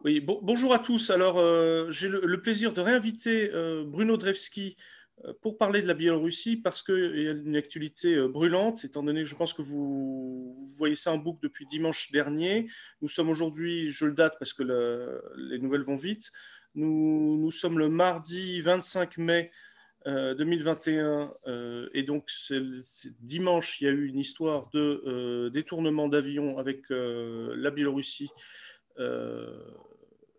Oui, bonjour à tous. Alors, j'ai le plaisir de réinviter Bruno Drevski pour parler de la Biélorussie parce qu'il y a une actualité brûlante, étant donné que je pense que vous voyez ça en boucle depuis dimanche dernier. Nous sommes aujourd'hui, je le date parce que les nouvelles vont vite, nous sommes le mardi 25 mai 2021 et donc c'est dimanche, il y a eu une histoire de détournement d'avion avec la Biélorussie euh,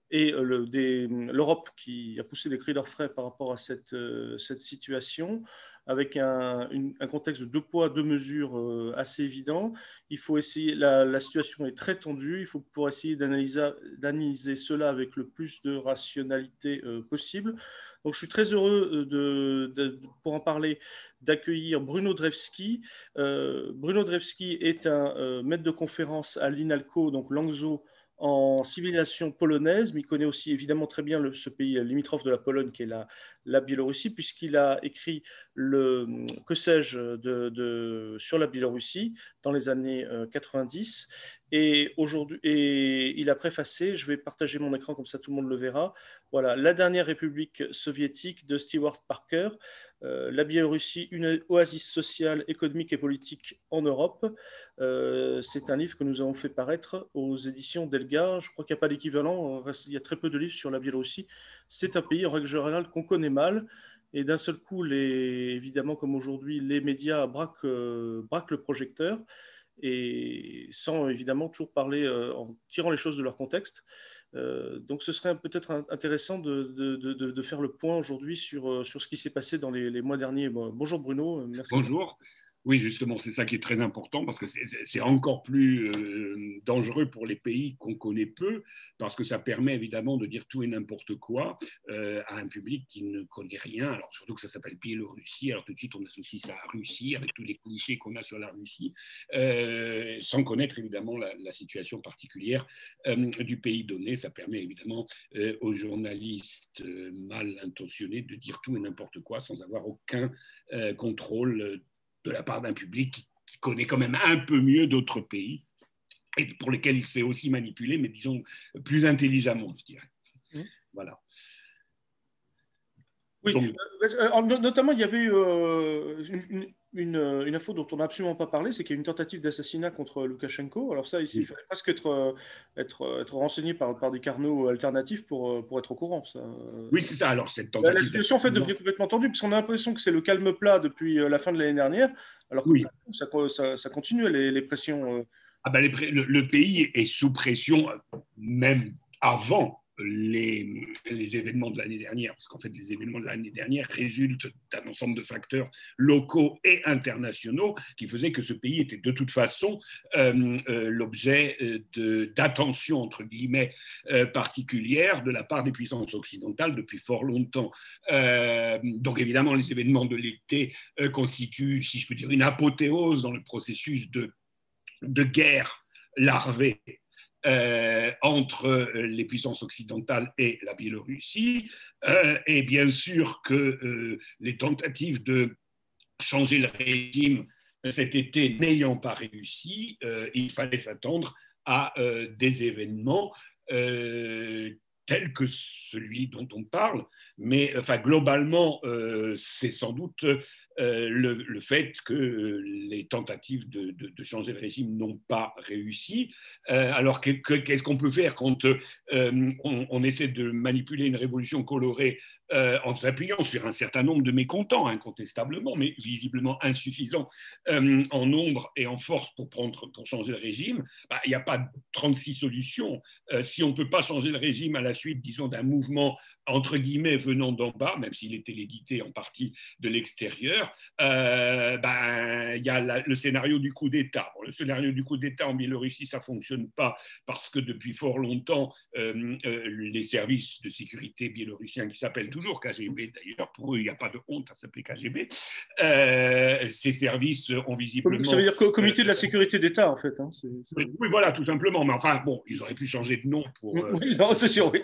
et l'Europe qui a poussé des cris d'orfraie par rapport à cette situation, avec un contexte de deux poids, deux mesures assez évident. Il faut essayer, la situation est très tendue, il faut pouvoir essayer d'analyser cela avec le plus de rationalité possible. Donc je suis très heureux pour en parler, d'accueillir Bruno Drevski. Bruno Drevski est un maître de conférence à l'INALCO, donc Langso, en civilisation polonaise, mais il connaît aussi évidemment très bien ce pays limitrophe de la Pologne qui est la Biélorussie, puisqu'il a écrit le que sais-je sur la Biélorussie dans les années 90. Et aujourd'hui, et il a préfacé, je vais partager mon écran comme ça tout le monde le verra. Voilà, la dernière république soviétique de Stewart Parker, la Biélorussie, une oasis sociale, économique et politique en Europe. C'est un livre que nous avons fait paraître aux éditions Delga. Je crois qu'il n'y a pas d'équivalent. Il y a très peu de livres sur la Biélorussie. C'est un pays, en règle générale, qu'on connaît mal. Et d'un seul coup, évidemment, comme aujourd'hui, les médias braquent le projecteur et sans évidemment toujours parler en tirant les choses de leur contexte. Donc ce serait peut-être intéressant de faire le point aujourd'hui sur ce qui s'est passé dans les mois derniers. Bon, bonjour Bruno, merci. Bonjour. Oui, justement, c'est ça qui est très important parce que c'est encore plus dangereux pour les pays qu'on connaît peu parce que ça permet évidemment de dire tout et n'importe quoi à un public qui ne connaît rien. Alors surtout que ça s'appelle Biélorussie, alors tout de suite on associe ça à Russie avec tous les clichés qu'on a sur la Russie, sans connaître évidemment la situation particulière du pays donné. Ça permet évidemment aux journalistes mal intentionnés de dire tout et n'importe quoi sans avoir aucun contrôle de la part d'un public qui connaît quand même un peu mieux d'autres pays et pour lesquels il se fait aussi manipuler, mais disons plus intelligemment, je dirais. Voilà. Oui, Donc, notamment il y avait eu une info dont on n'a absolument pas parlé, c'est qu'il y a eu une tentative d'assassinat contre Loukachenko. Alors ça, ici, il oui, fallait presque être renseigné par des carnaux alternatifs pour être au courant. Ça. oui c'est ça. Alors, cette La tentative situation en fait d'assassinat, devenue complètement tendue, puisqu'on a l'impression que c'est le calme plat depuis la fin de l'année dernière, alors que oui. ça continue les pressions. Ah ben le pays est sous pression, même avant les événements de l'année dernière, parce qu'en fait, les événements de l'année dernière résultent d'un ensemble de facteurs locaux et internationaux qui faisaient que ce pays était de toute façon l'objet d'attention, entre guillemets, particulière de la part des puissances occidentales depuis fort longtemps. Donc évidemment, les événements de l'été constituent, si je peux dire, une apothéose dans le processus de guerre larvée entre les puissances occidentales et la Biélorussie, et bien sûr que les tentatives de changer le régime cet été n'ayant pas réussi, il fallait s'attendre à des événements tel que celui dont on parle, mais enfin, globalement, c'est sans doute le fait que les tentatives de changer le régime n'ont pas réussi. Alors, qu'est-ce qu'on peut faire quand on essaie de manipuler une révolution colorée en s'appuyant sur un certain nombre de mécontents, incontestablement, mais visiblement insuffisants en nombre et en force pour changer le régime? Il n'y a pas 36 solutions. Si on ne peut pas changer le régime à la suite, disons, d'un mouvement, entre guillemets, venant d'en bas, même s'il était lédité en partie de l'extérieur, il y a le scénario du coup d'État. Bon, le scénario du coup d'État en Biélorussie, ça ne fonctionne pas parce que depuis fort longtemps, les services de sécurité biélorussiens, qui s'appellent toujours KGB d'ailleurs, pour eux, il n'y a pas de honte à s'appeler KGB, ces services ont Ça veut visiblement dire comité de la sécurité d'État, en fait. Hein, oui, voilà, tout simplement. Mais enfin, bon, ils auraient pu changer de nom pour Oui, non, c'est sûr, oui.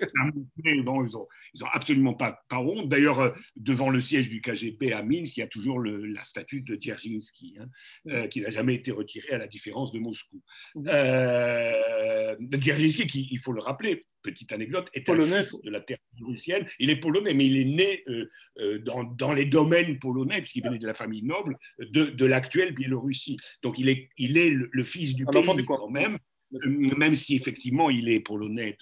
bon, ils ont absolument pas honte. D'ailleurs, devant le siège du KGB à Minsk, il y a toujours la statue de Dzerzhinsky, qui n'a jamais été retirée à la différence de Moscou. Dzerzhinsky, qui, il faut le rappeler, petite anecdote, est polonais. un fils de la terre biélorussienne. Il est polonais, mais il est né dans les domaines polonais, puisqu'il venait de la famille noble de l'actuelle Biélorussie. Donc il est le fils du pays quand même si effectivement il est polonais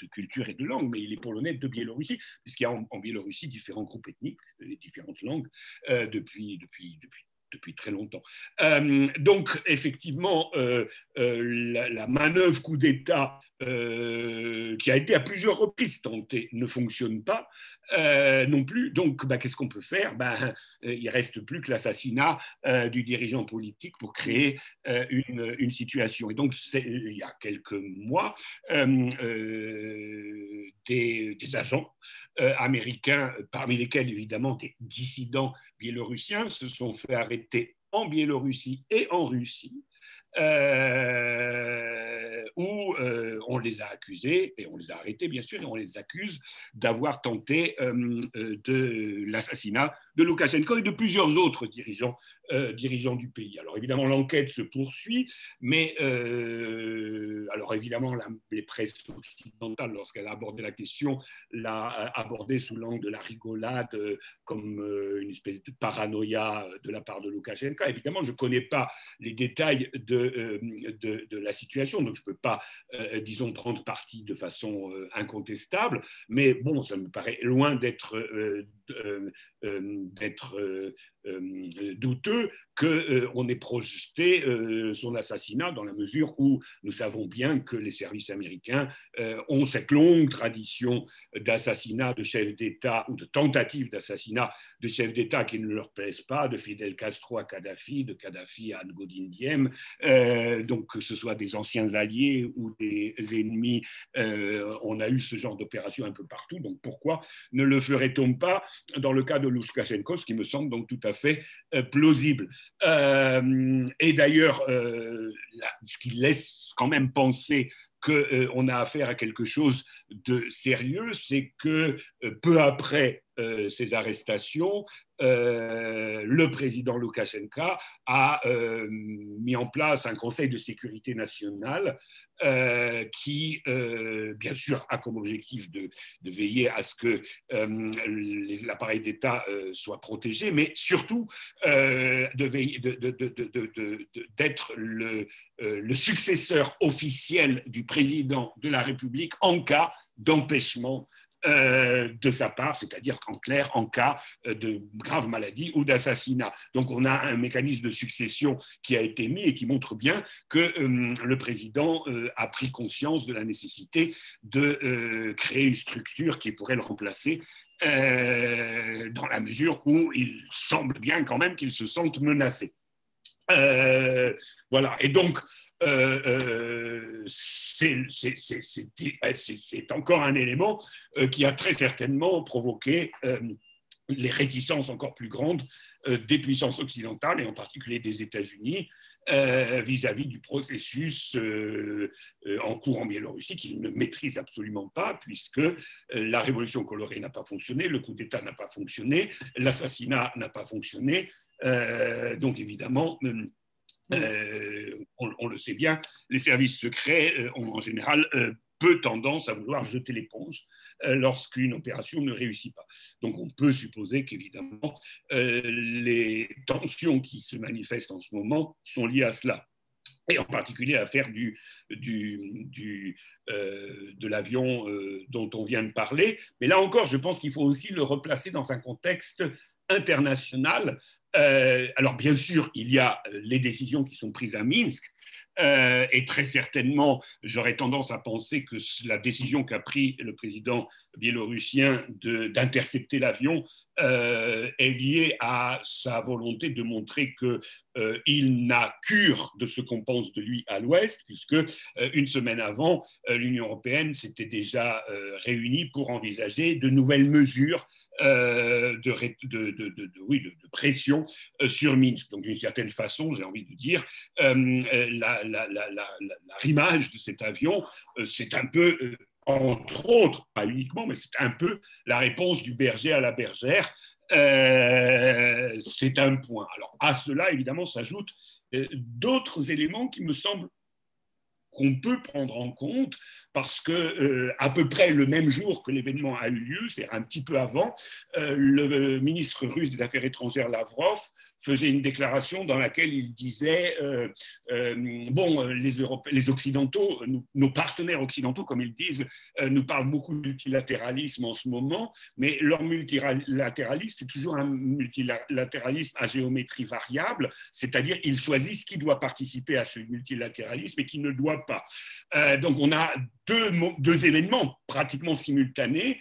de culture et de langue, mais il est polonais de Biélorussie, puisqu'il y a en Biélorussie différents groupes ethniques, différentes langues depuis très longtemps. Donc, effectivement, la manœuvre coup d'État qui a été à plusieurs reprises tentée ne fonctionne pas non plus. Donc, qu'est-ce qu'on peut faire? Il ne reste plus que l'assassinat du dirigeant politique pour créer une situation. Et donc, il y a quelques mois, des agents américains, parmi lesquels évidemment des dissidents biélorussiens, se sont fait arrêter en Biélorussie et en Russie, où on les a accusés, et on les a arrêtés bien sûr, et on les accuse d'avoir tenté de l'assassinat de Loukachenko et de plusieurs autres dirigeants du pays. Alors évidemment, l'enquête se poursuit, mais alors évidemment, les presses occidentales, lorsqu'elle a abordé la question, l'a abordée sous l'angle de la rigolade, comme une espèce de paranoïa de la part de Loukachenko. Évidemment, je ne connais pas les détails de la situation, donc je ne peux pas, disons, prendre parti de façon incontestable, mais bon, ça me paraît loin d'être douteux qu'on ait projeté son assassinat, dans la mesure où nous savons bien que les services américains ont cette longue tradition d'assassinat de chefs d'État ou de tentatives d'assassinat de chefs d'État qui ne leur plaisent pas, de Fidel Castro à Kadhafi, de Kadhafi à Ngodin Diem, donc que ce soit des anciens alliés ou des ennemis, on a eu ce genre d'opération un peu partout, donc pourquoi ne le ferait-on pas dans le cas de Loukachenko, ce qui me semble donc tout à fait plausible. Et d'ailleurs, ce qui laisse quand même penser qu'on a affaire à quelque chose de sérieux, c'est que peu après ces arrestations, le président Loukachenko a mis en place un conseil de sécurité nationale qui, bien sûr, a comme objectif de veiller à ce que l'appareil d'État soit protégé, mais surtout d'être le successeur officiel du président de la République en cas d'empêchement de sa part, c'est-à-dire qu'en clair, en cas de grave maladie ou d'assassinat. Donc on a un mécanisme de succession qui a été mis et qui montre bien que le président a pris conscience de la nécessité de créer une structure qui pourrait le remplacer dans la mesure où il semble bien quand même qu'il se sente menacé. Voilà, et donc c'est encore un élément qui a très certainement provoqué les réticences encore plus grandes des puissances occidentales, et en particulier des États-Unis, vis-à-vis du processus en cours en Biélorussie, qu'ils ne maîtrisent absolument pas, puisque la révolution colorée n'a pas fonctionné, le coup d'État n'a pas fonctionné, l'assassinat n'a pas fonctionné, donc évidemment... on le sait bien, les services secrets ont en général peu tendance à vouloir jeter l'éponge lorsqu'une opération ne réussit pas. Donc on peut supposer qu'évidemment les tensions qui se manifestent en ce moment sont liées à cela. Et en particulier à l'affaire de l'avion dont on vient de parler. Mais là encore, je pense qu'il faut aussi le replacer dans un contexte international. Alors bien sûr, il y a les décisions qui sont prises à Minsk, et très certainement, j'aurais tendance à penser que la décision qu'a pris le président biélorussien d'intercepter l'avion est liée à sa volonté de montrer qu'il n'a cure de ce qu'on pense de lui à l'Ouest, puisque une semaine avant, l'Union européenne s'était déjà réunie pour envisager de nouvelles mesures de pression sur Minsk. Donc d'une certaine façon, j'ai envie de dire, l'arrimage de cet avion, c'est un peu, entre autres, pas uniquement, mais c'est un peu la réponse du berger à la bergère. C'est un point. Alors à cela, évidemment, s'ajoutent d'autres éléments qui me semblent qu'on peut prendre en compte parce que à peu près le même jour que l'événement a eu lieu, c'est-à-dire un petit peu avant, le ministre russe des Affaires étrangères Lavrov faisait une déclaration dans laquelle il disait bon, les Occidentaux, nos partenaires occidentaux, comme ils disent, nous parlent beaucoup de multilatéralisme en ce moment, mais leur multilatéralisme, c'est toujours un multilatéralisme à géométrie variable, c'est-à-dire ils choisissent qui doit participer à ce multilatéralisme et qui ne doit pas. Donc on a deux événements pratiquement simultanés,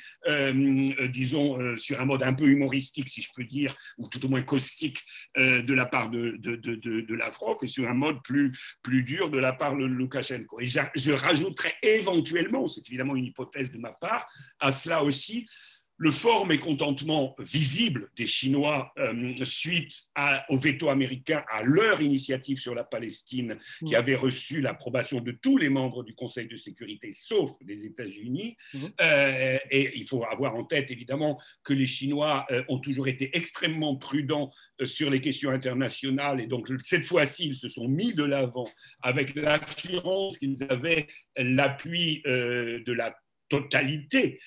disons sur un mode un peu humoristique, si je peux dire, ou tout au moins caustique de la part de Lavrov, et sur un mode plus dur de la part de Loukachenko. Et je rajouterais éventuellement, c'est évidemment une hypothèse de ma part, à cela aussi le fort mécontentement visible des Chinois suite au veto américain, à leur initiative sur la Palestine, qui avait reçu l'approbation de tous les membres du Conseil de sécurité, sauf des États-Unis. Et il faut avoir en tête, évidemment, que les Chinois ont toujours été extrêmement prudents sur les questions internationales. Et donc, cette fois-ci, ils se sont mis de l'avant avec l'assurance qu'ils avaient l'appui de la totalité,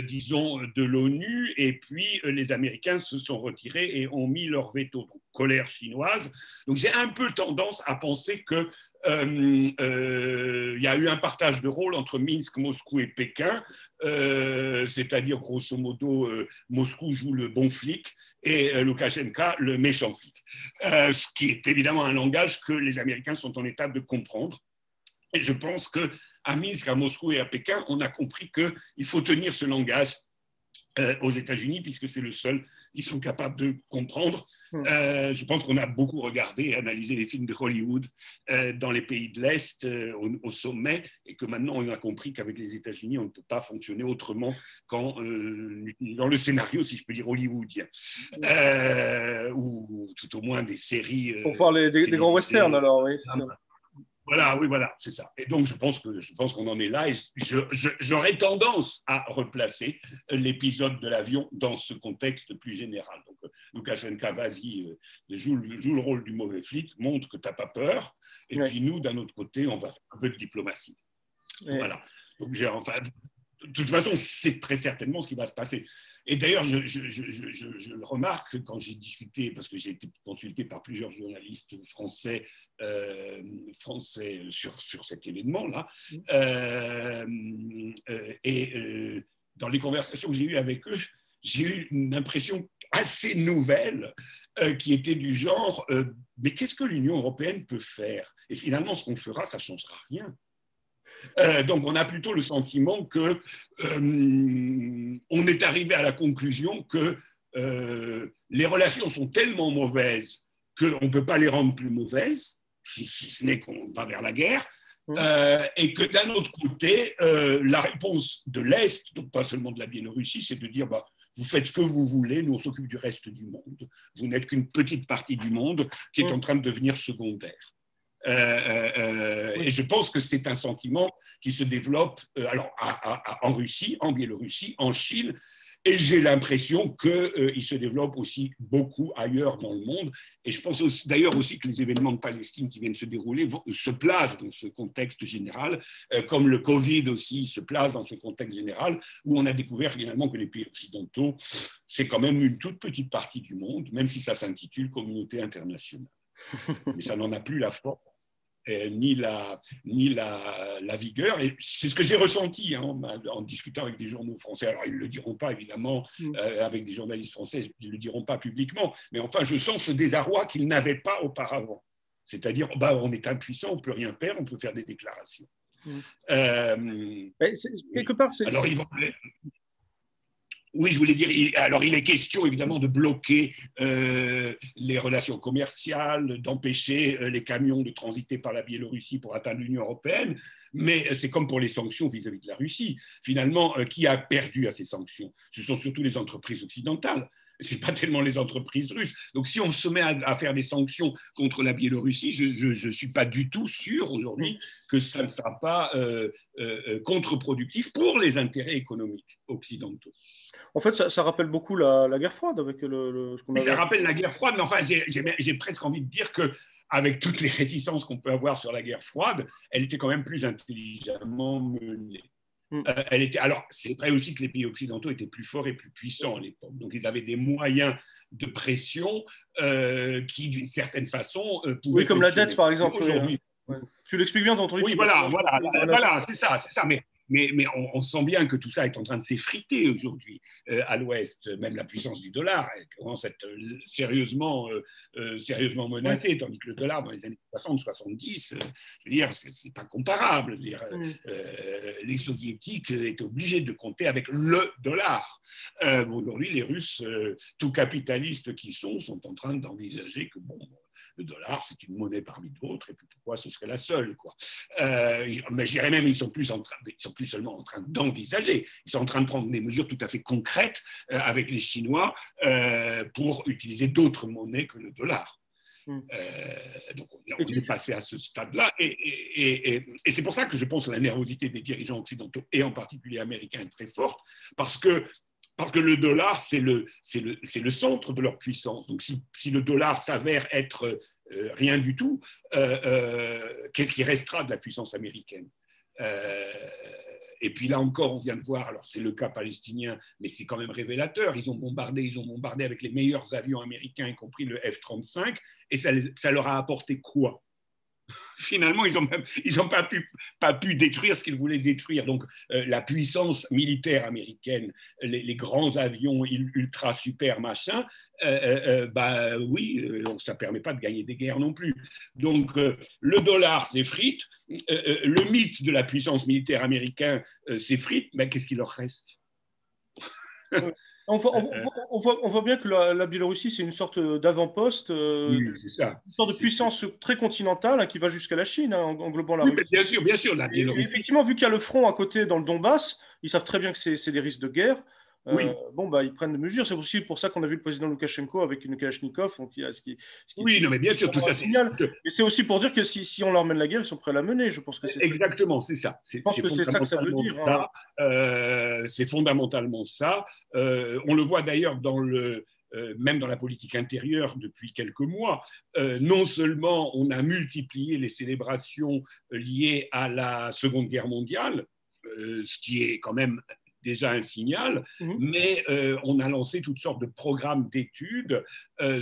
disons, de l'ONU, et puis les Américains se sont retirés et ont mis leur veto. Donc, colère chinoise. Donc, j'ai un peu tendance à penser que y a eu un partage de rôle entre Minsk, Moscou et Pékin, c'est-à-dire, grosso modo, Moscou joue le bon flic et Loukachenko le méchant flic. Ce qui est évidemment un langage que les Américains sont en état de comprendre. Et je pense qu'à Minsk, à Moscou et à Pékin, on a compris qu'il faut tenir ce langage aux États-Unis, puisque c'est le seul qu'ils sont capables de comprendre. Je pense qu'on a beaucoup regardé et analysé les films de Hollywood dans les pays de l'Est au sommet, et que maintenant on a compris qu'avec les États-Unis, on ne peut pas fonctionner autrement qu'en dans le scénario, si je peux dire, hollywoodien. Ou tout au moins des séries. Pour faire des grands westerns, alors, oui, c'est ça. Voilà, oui, voilà, c'est ça. Et donc, je pense qu'on en est là, et j'aurais tendance à replacer l'épisode de l'avion dans ce contexte plus général. Donc, Loukachenko, vas-y, joue le rôle du mauvais flic, montre que tu n'as pas peur, et puis nous, d'un autre côté, on va faire un peu de diplomatie. Voilà. Donc, de toute façon, c'est très certainement ce qui va se passer. Et d'ailleurs, je le remarque quand j'ai discuté, parce que j'ai été consulté par plusieurs journalistes français sur cet événement-là, dans les conversations que j'ai eues avec eux, j'ai eu une impression assez nouvelle qui était du genre mais qu'est-ce que l'Union européenne peut faire? Et finalement, ce qu'on fera, ça ne changera rien. Donc, on a plutôt le sentiment que on est arrivé à la conclusion que les relations sont tellement mauvaises qu'on ne peut pas les rendre plus mauvaises, si ce n'est qu'on va vers la guerre, et que d'un autre côté, la réponse de l'Est, donc pas seulement de la Biélorussie, c'est de dire vous faites ce que vous voulez, nous on s'occupe du reste du monde. Vous n'êtes qu'une petite partie du monde qui est en train de devenir secondaire. Et je pense que c'est un sentiment qui se développe en Russie, en Biélorussie, en Chine, et j'ai l'impression qu'il se développe aussi beaucoup ailleurs dans le monde. Et je pense d'ailleurs aussi que les événements de Palestine qui viennent se dérouler se placent dans ce contexte général, comme le Covid aussi se place dans ce contexte général, où on a découvert finalement que les pays occidentaux, c'est quand même une toute petite partie du monde, même si ça s'intitule communauté internationale. Mais ça n'en a plus la force. Ni la vigueur. Et c'est ce que j'ai ressenti en discutant avec des journaux français. Alors, ils ne le diront pas, évidemment, avec des journalistes français, ils ne le diront pas publiquement, mais enfin, je sens ce désarroi qu'ils n'avaient pas auparavant. C'est-à-dire, on est impuissant, on ne peut rien faire, on peut faire des déclarations. Quelque part, c'est... Alors, ils vont... Oui, je voulais dire, il est question évidemment de bloquer les relations commerciales, d'empêcher les camions de transiter par la Biélorussie pour atteindre l'Union européenne, mais c'est comme pour les sanctions vis-à-vis de la Russie. Finalement, qui a perdu à ces sanctions? Ce sont surtout les entreprises occidentales. Ce n'est pas tellement les entreprises russes. Donc, si on se met à faire des sanctions contre la Biélorussie, je ne suis pas du tout sûr aujourd'hui que ça ne sera pas contre-productif pour les intérêts économiques occidentaux. En fait, ça rappelle beaucoup la guerre froide avec ce qu'on avait. Ça rappelle la guerre froide, mais enfin, j'ai presque envie de dire que avec toutes les réticences qu'on peut avoir sur la guerre froide, elle était quand même plus intelligemment menée. Alors, c'est vrai aussi que les pays occidentaux étaient plus forts et plus puissants à l'époque. Donc, ils avaient des moyens de pression qui, d'une certaine façon, pouvaient Oui, comme la dette, fonctionner. par exemple. Aujourd'hui, Ouais. Tu l'expliques bien dans ton livre. oui, voilà, c'est ça. Mais on sent bien que tout ça est en train de s'effriter aujourd'hui à l'Ouest. Même la puissance du dollar elle commence à être sérieusement menacée, tandis que le dollar, dans les années 60-70, je veux dire, c'est pas comparable. Je veux dire, les Soviétiques étaient obligés de compter avec le dollar. Aujourd'hui, les Russes, tout capitalistes qui sont en train d'envisager que, bon, le dollar, c'est une monnaie parmi d'autres, et puis pourquoi ce serait la seule, quoi. Mais je dirais même, ils sont plus seulement en train d'envisager, ils sont en train de prendre des mesures tout à fait concrètes avec les Chinois pour utiliser d'autres monnaies que le dollar. Donc on est passé à ce stade-là, et c'est pour ça que je pense que la nervosité des dirigeants occidentaux, et en particulier américains, est très forte, parce que le dollar, c'est le centre de leur puissance. Donc, si le dollar s'avère être rien du tout, qu'est-ce qui restera de la puissance américaine ? Et puis là encore, on vient de voir, alors c'est le cas palestinien, mais c'est quand même révélateur. Ils ont bombardé avec les meilleurs avions américains, y compris le F-35, et ça leur a apporté quoi ? Finalement, ils n'ont pas pu détruire ce qu'ils voulaient détruire. Donc, la puissance militaire américaine, les grands avions ultra super machin, oui, ça ne permet pas de gagner des guerres non plus. Donc, le dollar s'effrite, le mythe de la puissance militaire américaine s'effrite, mais qu'est-ce qu'il leur reste ? On voit bien que la Biélorussie, c'est une sorte d'avant-poste, oui, c'est ça. Une sorte de puissance très continentale hein, qui va jusqu'à la Chine, hein, englobant la Russie. Bien sûr, la Biélorussie. Et effectivement, vu qu'il y a le front à côté dans le Donbass, ils savent très bien que c'est des risques de guerre. Oui. Ils prennent des mesures. C'est aussi pour ça qu'on a vu le président Loukachenko avec une Kalachnikov. Oui, non, mais bien sûr, tout ça, c'est. Mais c'est aussi pour dire que si on leur mène la guerre, ils sont prêts à la mener. Je pense que c'est exactement, c'est ça. Je pense que c'est ça que ça veut dire. C'est fondamentalement ça. On le voit d'ailleurs même dans la politique intérieure depuis quelques mois. Non seulement on a multiplié les célébrations liées à la Seconde Guerre mondiale, ce qui est quand même déjà un signal, mais on a lancé toutes sortes de programmes d'études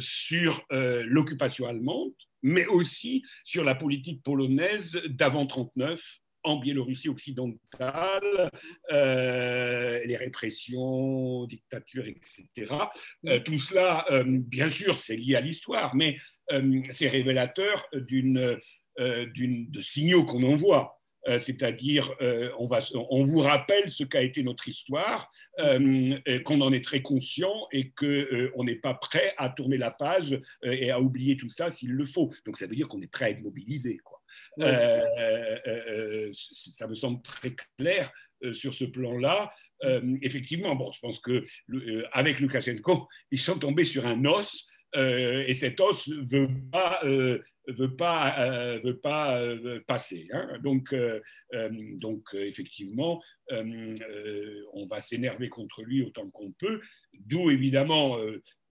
sur l'occupation allemande, mais aussi sur la politique polonaise d'avant 1939 en Biélorussie occidentale, les répressions, dictatures, etc. Tout cela, bien sûr, c'est lié à l'histoire, mais c'est révélateur de signaux qu'on envoie. C'est-à-dire, on vous rappelle ce qu'a été notre histoire, qu'on en est très conscient et qu'on n'est pas prêt à tourner la page et à oublier tout ça s'il le faut. Donc, ça veut dire qu'on est prêt à être mobilisé, quoi. Ça me semble très clair sur ce plan-là. Effectivement, bon, je pense qu'avec Loukachenko, ils sont tombés sur un os. Et cet os ne veut pas passer. Hein. Donc, effectivement, on va s'énerver contre lui autant qu'on peut, d'où évidemment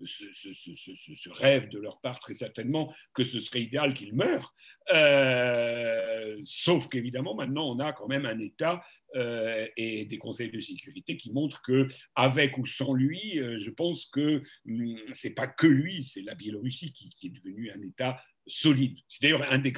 ce rêve de leur part, très certainement, que ce serait idéal qu'il meure. Sauf qu'évidemment, maintenant, on a quand même un État et des conseils de sécurité qui montrent qu'avec ou sans lui, je pense que ce n'est pas que lui, c'est la Biélorussie qui est devenue un État solide. C'est d'ailleurs une des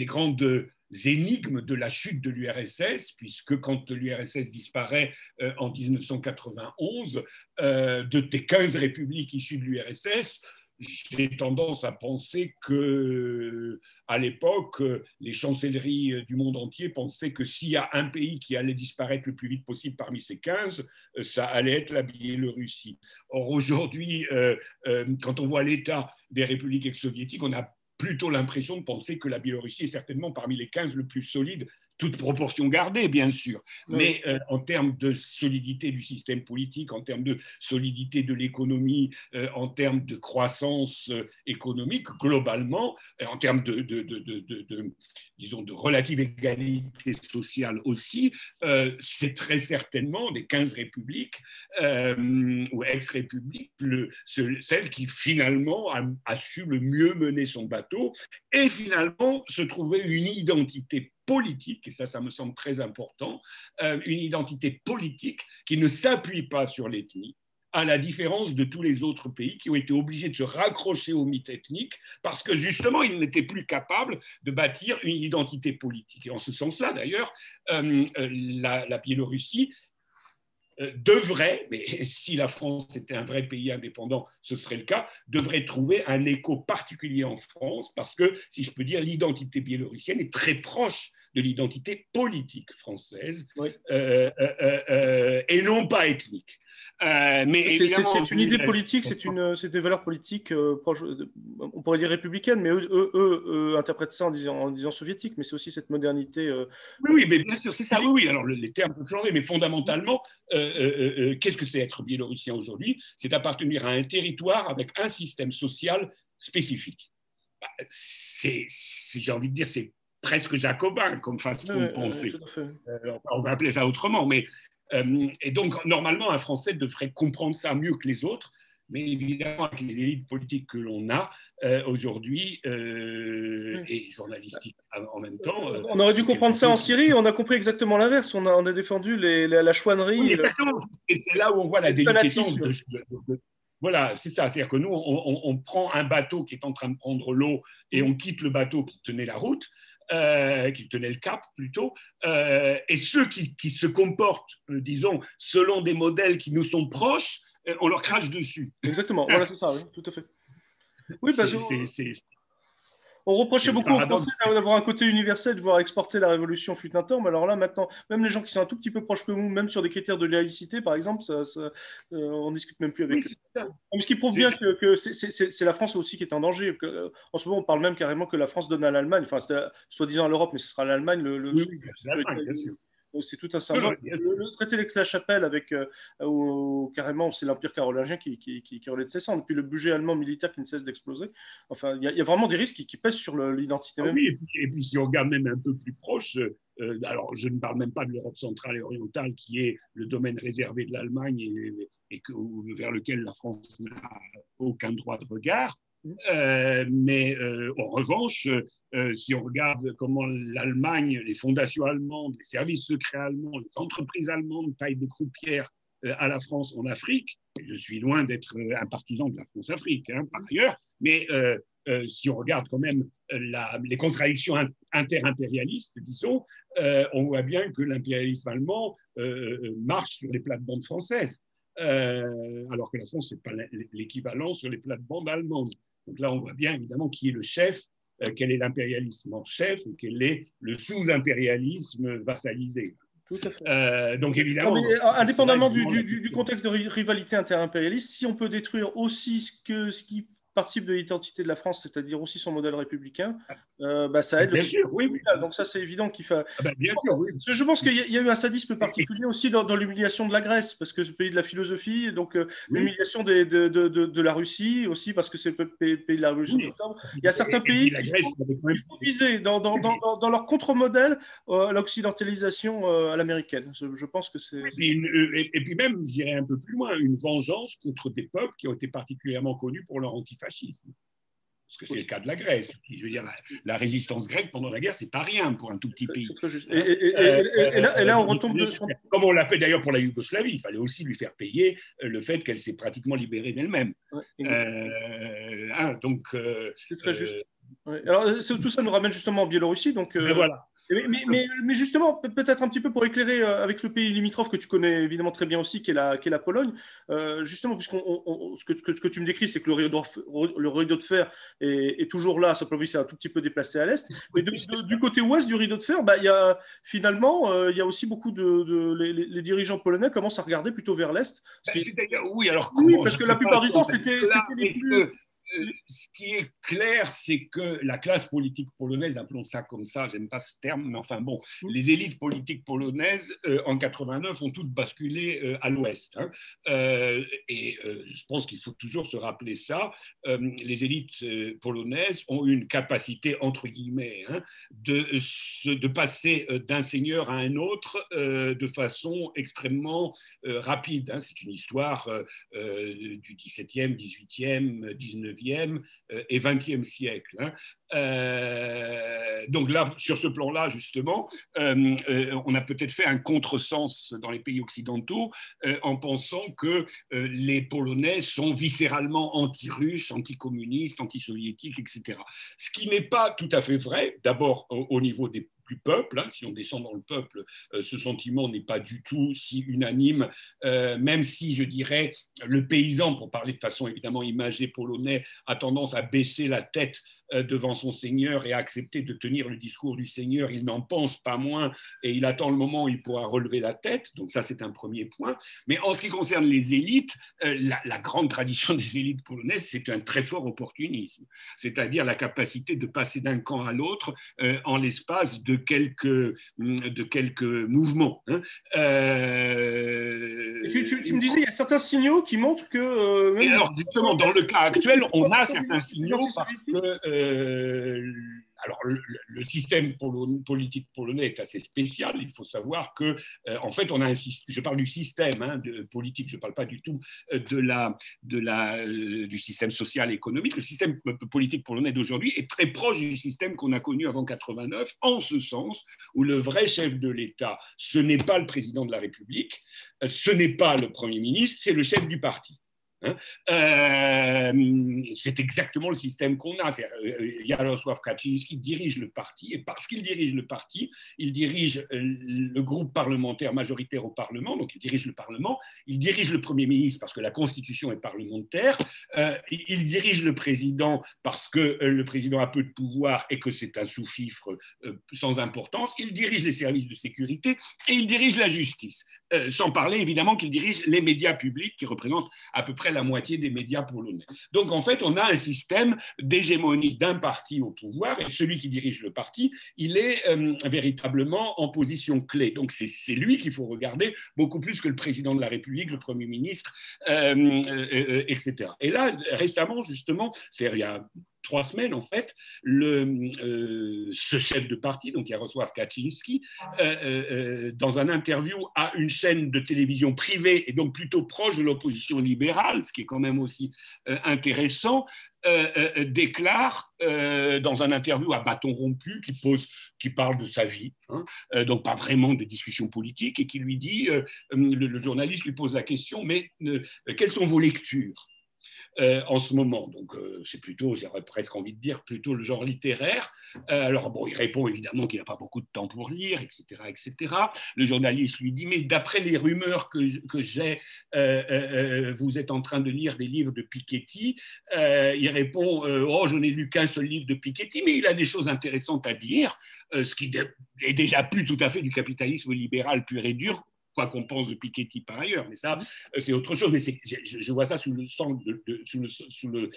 grandes énigmes de la chute de l'URSS, puisque quand l'URSS disparaît en 1991, des 15 républiques issues de l'URSS, j'ai tendance à penser qu'à l'époque, les chancelleries du monde entier pensaient que s'il y a un pays qui allait disparaître le plus vite possible parmi ces 15, ça allait être la Biélorussie. Or, aujourd'hui, quand on voit l'état des républiques ex-soviétiques, on a plutôt l'impression de penser que la Biélorussie est certainement parmi les 15 le plus solide toute proportion gardée, bien sûr, Oui. mais en termes de solidité du système politique, en termes de solidité de l'économie, en termes de croissance économique, globalement, en termes disons, de relative égalité sociale aussi, c'est très certainement des 15 républiques ou ex-républiques celle qui finalement a su le mieux mener son bateau et finalement se trouver une identité politique, et ça me semble très important, une identité politique qui ne s'appuie pas sur l'ethnie, à la différence de tous les autres pays qui ont été obligés de se raccrocher au mythe ethnique parce que justement, ils n'étaient plus capables de bâtir une identité politique. Et en ce sens-là, d'ailleurs, la Biélorussie devrait, mais si la France était un vrai pays indépendant, ce serait le cas, devrait trouver un écho particulier en France parce que, si je peux dire, l'identité biélorussienne est très proche de l'identité politique française Oui. Et non pas ethnique. C'est une idée politique, c'est des valeurs politiques proches, on pourrait dire républicaines, mais eux interprètent ça en disant soviétique, mais c'est aussi cette modernité. Oui, mais bien sûr, c'est ça. Oui. Alors les termes peuvent changer, mais fondamentalement, qu'est-ce que c'est être biélorussien aujourd'hui? C'est appartenir à un territoire avec un système social spécifique. J'ai envie de dire, c'est presque jacobin comme façon de penser. On va appeler ça autrement, mais et donc, normalement, un Français devrait comprendre ça mieux que les autres, mais évidemment, avec les élites politiques que l'on a aujourd'hui et journalistiques en même temps. On aurait dû comprendre ça en Syrie, on a compris exactement l'inverse. On a défendu la chouannerie. Oui, exactement. Et c'est là où on voit la délicatesse voilà, c'est ça. C'est-à-dire que nous, on prend un bateau qui est en train de prendre l'eau et on quitte le bateau qui tenait la route. Qui tenait le cap plutôt, et ceux qui se comportent, disons, selon des modèles qui nous sont proches, on leur crache dessus. Exactement, voilà, c'est ça, oui, tout à fait. Oui, parce que on reprochait beaucoup aux Français d'avoir un côté universel, de voir exporter la révolution fut un temps, mais alors là, maintenant, même les gens qui sont un tout petit peu proches que nous, même sur des critères de laïcité, par exemple, on ne discute même plus avec eux. Ce qui prouve bien que c'est la France aussi qui est en danger. En ce moment, on parle même carrément que la France donne à l'Allemagne, enfin, soi-disant à l'Europe, mais ce sera l'Allemagne, c'est tout un symbole. Le traité d'Aix-la-Chapelle, carrément, c'est l'Empire carolingien qui relève de ses cendres. Puis le budget allemand militaire qui ne cesse d'exploser. Enfin, il y a vraiment des risques qui pèsent sur l'identité même. Oui, et puis si on regarde même un peu plus proche, alors je ne parle même pas de l'Europe centrale et orientale qui est le domaine réservé de l'Allemagne et vers lequel la France n'a aucun droit de regard. Mais en revanche, si on regarde comment l'Allemagne, les fondations allemandes, les services secrets allemands, les entreprises allemandes taillent des croupières à la France en Afrique, je suis loin d'être un partisan de la France-Afrique, par ailleurs, mais si on regarde quand même les contradictions inter-impérialistes, disons, on voit bien que l'impérialisme allemand marche sur les plates-bandes françaises. Alors que la France, ce n'est pas l'équivalent sur les plates-bandes allemandes. Donc là, on voit bien évidemment qui est le chef, quel est l'impérialisme en chef, et quel est le sous-impérialisme vassalisé. Tout à fait. Donc évidemment, indépendamment du contexte de rivalité interimpérialiste, si on peut détruire aussi ce qui participe de l'identité de la France, c'est-à-dire aussi son modèle républicain, ça aide. Bien sûr, oui. Donc ça, c'est évident qu'il faut. Bien sûr, oui. Je pense qu'il y a eu un sadisme particulier aussi dans l'humiliation de la Grèce, parce que c'est le pays de la philosophie, donc l'humiliation de la Russie aussi, parce que c'est le pays de la Révolution d'octobre. Il y a certains pays qui faut viser dans leur contre-modèle l'occidentalisation à l'américaine. Je pense que c'est. Et puis même, je dirais un peu plus loin, une vengeance contre des peuples qui ont été particulièrement connus pour leur antifascisme. Parce que c'est le cas de la Grèce. Je veux dire, la résistance grecque pendant la guerre, c'est pas rien pour un tout petit pays. C'est très juste. Et là, on retombe de son. Comme on l'a fait d'ailleurs pour la Yougoslavie, il fallait aussi lui faire payer le fait qu'elle s'est pratiquement libérée d'elle-même. Donc. C'est très juste. Ouais. Alors, tout ça nous ramène justement en Biélorussie. Donc, voilà. Mais justement, peut-être un petit peu pour éclairer avec le pays limitrophe que tu connais évidemment très bien aussi, qui est la Pologne. Justement, ce que tu me décris, c'est que le rideau de fer est toujours là, simplement c'est un tout petit peu déplacé à l'est. Mais du côté ouest du rideau de fer, il y a finalement, il y a aussi beaucoup les dirigeants polonais commencent à regarder plutôt vers l'est. Oui, alors oui, parce que la plupart du temps, c'était les plus. Ce qui est clair, c'est que la classe politique polonaise, appelons ça comme ça, j'aime pas ce terme, mais enfin bon, les élites politiques polonaises en 89 ont toutes basculé à l'ouest. Hein. Je pense qu'il faut toujours se rappeler ça. Les élites polonaises ont une capacité, entre guillemets, hein, de passer d'un seigneur à un autre de façon extrêmement rapide. Hein. C'est une histoire du XVIIe, XVIIIe, XIXe et XXe siècle. Hein. Donc là, sur ce plan-là, justement, on a peut-être fait un contresens dans les pays occidentaux en pensant que les Polonais sont viscéralement anti-russes, anti-communistes, anti-soviétiques, etc. Ce qui n'est pas tout à fait vrai, d'abord au niveau du peuple. Hein. Si on descend dans le peuple, ce sentiment n'est pas du tout si unanime, même si, je dirais, le paysan, pour parler de façon évidemment imagée polonais, a tendance à baisser la tête devant son seigneur et à accepter de tenir le discours du seigneur. Il n'en pense pas moins et il attend le moment où il pourra relever la tête. Donc ça, c'est un premier point. Mais en ce qui concerne les élites, la grande tradition des élites polonaises, c'est un très fort opportunisme, c'est-à-dire la capacité de passer d'un camp à l'autre en l'espace de quelques mouvements. Hein. Tu me disais, il y a certains signaux qui montrent que... Et alors, justement, dans le cas actuel, on a certains signaux parce que alors, le système politique polonais est assez spécial. Il faut savoir que, en fait, on a un système. Je parle du système politique. Je ne parle pas du tout du système social et économique. Le système politique polonais d'aujourd'hui est très proche du système qu'on a connu avant 89, en ce sens où le vrai chef de l'État, ce n'est pas le président de la République, ce n'est pas le Premier ministre, c'est le chef du parti. C'est exactement le système qu'on a. Jarosław Kaczyński dirige le parti, et parce qu'il dirige le parti, il dirige le groupe parlementaire majoritaire au Parlement, donc il dirige le Parlement, il dirige le Premier ministre parce que la Constitution est parlementaire, il dirige le président parce que le président a peu de pouvoir et que c'est un sous-fifre sans importance, il dirige les services de sécurité et il dirige la justice, sans parler évidemment qu'il dirige les médias publics qui représentent à peu près la moitié des médias polonais. Donc, en fait, on a un système d'hégémonie d'un parti au pouvoir et celui qui dirige le parti, il est véritablement en position clé. Donc, c'est lui qu'il faut regarder beaucoup plus que le président de la République, le Premier ministre, etc. Et là, récemment, justement, c'est-à-dire il y a 3 semaines, en fait, ce chef de parti, donc Jarosław Kaczyński, dans un interview à une chaîne de télévision privée et donc plutôt proche de l'opposition libérale, ce qui est quand même aussi intéressant, déclare dans un interview à bâton rompu qui parle de sa vie, hein, donc pas vraiment de discussion politique, et qui lui dit, le journaliste lui pose la question, mais quelles sont vos lectures en ce moment? Donc, c'est plutôt, j'aurais presque envie de dire, plutôt le genre littéraire. Alors, bon, il répond évidemment qu'il n'a pas beaucoup de temps pour lire, etc., etc. Le journaliste lui dit, mais d'après les rumeurs que j'ai, vous êtes en train de lire des livres de Piketty. Il répond, oh, je n'ai lu qu'un seul livre de Piketty, mais il a des choses intéressantes à dire, ce qui est déjà plus tout à fait du capitalisme libéral pur et dur, quoi qu'on pense de Piketty par ailleurs, mais ça, c'est autre chose. Mais je vois ça sous le